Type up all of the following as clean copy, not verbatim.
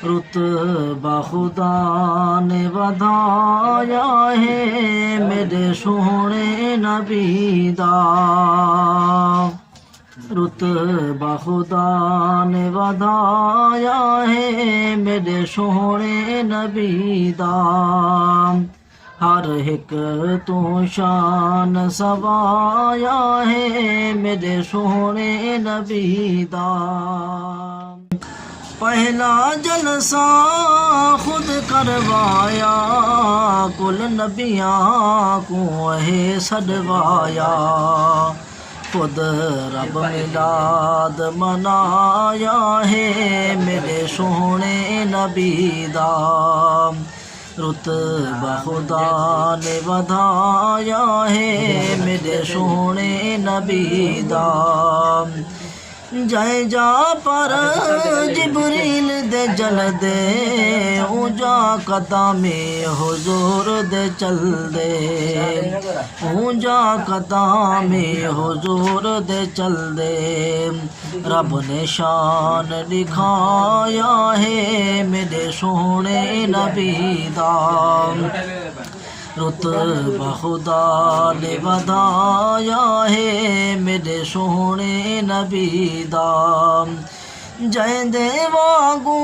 रुतबा खुदा ने बढ़ाया है मेरे सोहने नबी दा। रुतबा खुदा ने बढ़ाया है मेरे सोहने नबी दा। हर एक तू शान सवाया है मेरे सोहने नबी दा। पहला जलसा खुद करवाया कुल नबियाँ को है सदवाया। खुद रब मिलाद मनाया है मेरे सोहने नबी दा। रुतबा खुदा ने बढ़ाया है मेरे सोहने नबी दा। जय जा पर जिबरील दे जल दे ऊंजा कदमे हुजूर दे चल दे। ऊंजा कदमे हुजूर दे चल दे। रब ने शान दिखाया है मेरे सोहने नबी दा। रुतबा खुदा ने बढ़ाया है मेरे सोहने नबी दा। जैंदे वांगू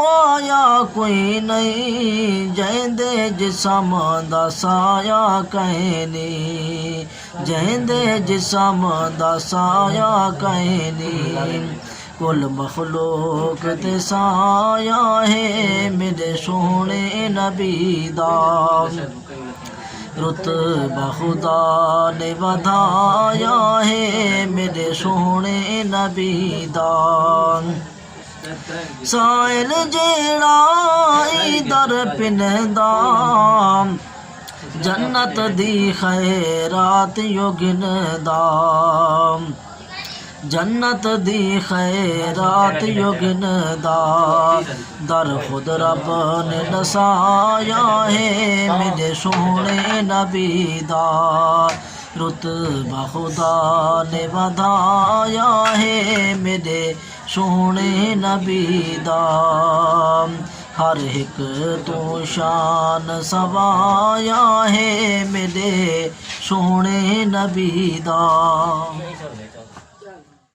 आया कोई नहीं जैंदे जिसम दा साया कहनी। जैंदे जिसम दा साया कहनी। कुल मखलूक ते साया है मेरे सोहने नबी दा। रुतबा खुदा ने बढ़ाया है मेरे सोहने नबी दा। साइल जेड़ा इधर पिनदा जन्नत दी खैरात योगिनदा। जन्नत दी खैरात योगिनदा। दर खुद रब ने दसाया है मेरे सोहने नबी दा। रुतबा खुदा ने बढ़ाया है मेरे सोहने नबी दा। हर एक तू शान सवाया है मेरे सोहने नबी दा।